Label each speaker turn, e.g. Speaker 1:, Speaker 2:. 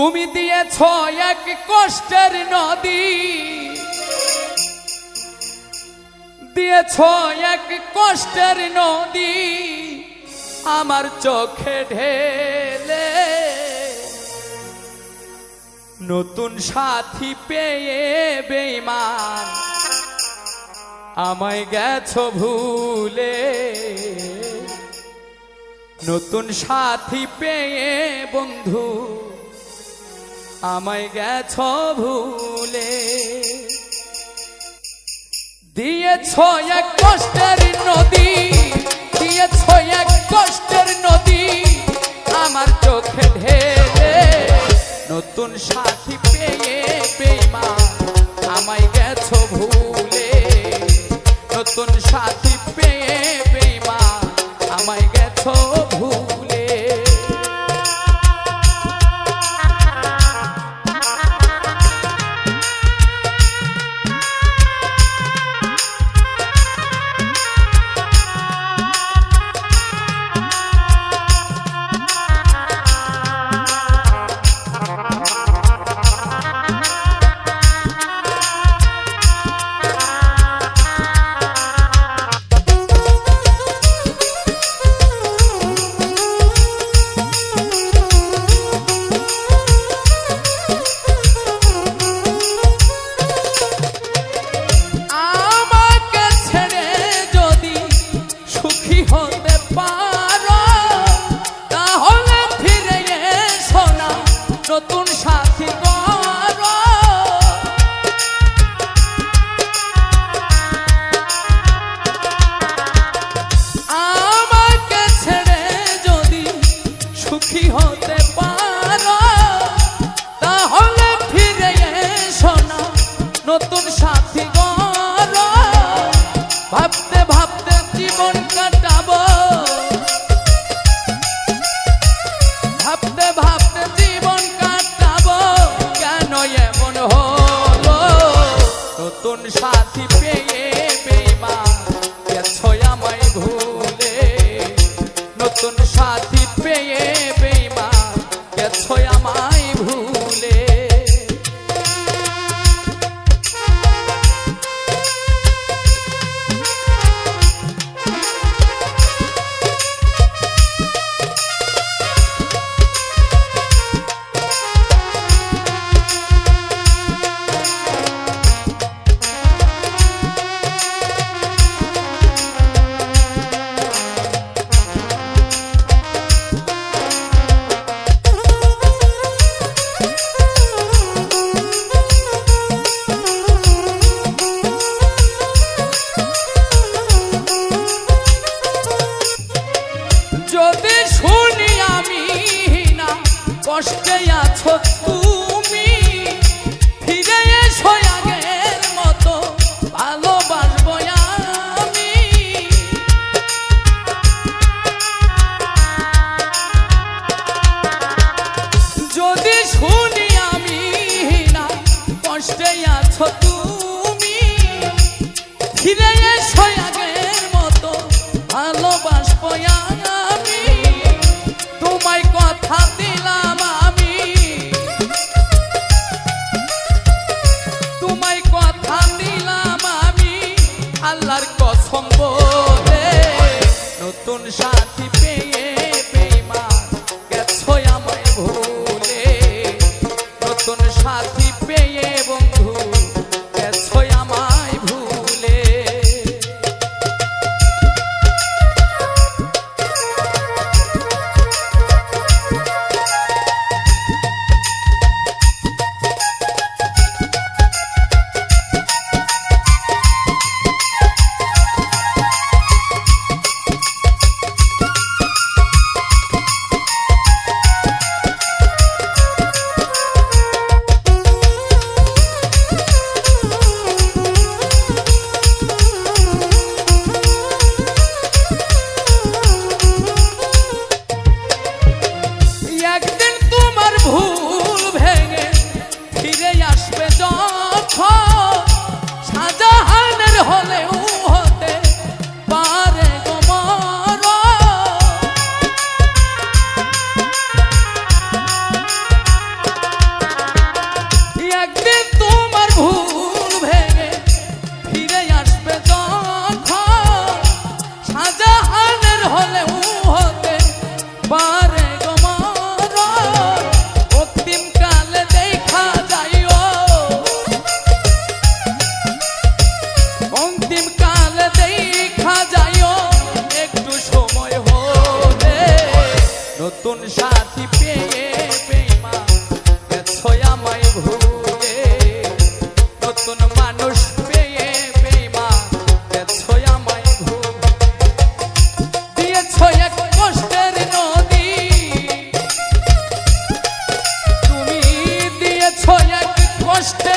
Speaker 1: তুমি দিয়েছ এক কষ্টের নদী, দিয়েছ এক কষ্টের নদী আমার চোখে ঢেলে। নতুন সাথী পেয়ে বেঈমান আমায় গেছো ভুলে। নতুন সাথী পেয়ে বন্ধু আমায় গেছো ভুলে। দিয়েছ এক কষ্টের নদী, দিয়েছ এক কষ্টের নদী আমার চোখে ঢেলে। নতুন সাথী পেয়ে বেঈমান আমায় গেছো ভুলে। নতুন সাথী পেয়ে বেঈমান আমায় গেছো ভুলে। নতুন সাথী করো, আমাকে ছেড়ে যদি সুখী হতে পারো তাহলে ফিরে এসো না, নতুন সাথী করো। ভাবতে ভাবতে জীবন কাটাবো, ভাবতে ভাবতে জীবন কাটাবো, কেন এমন হলো? নতুন সাথী পেয়ে বেঈমান গেছো আমায় ভুলে। নতুন সাথী পেয়ে বেঈমান গেছো আমায় ভুলে। যদি শুনি আমি না কষ্টে আছো তুমি, ফিরে এসো আগের মতো ভালোবাসবো আমি। যদি শুনি আমি না কষ্টে আছো তুমি, ফিরে এসো আগের মতো ভালোবাসবো আমি। তোমায় কথা দিলাম আমি, তোমায় কথা দিলাম আমি আল্লাহর কসম বলে। নতুন সাথী পেয়ে বেঈমান গেছো আমায় ভুলে। নতুন সাথী পেয়ে বন্ধু গেছো আমায় ভুলে। কষ্টের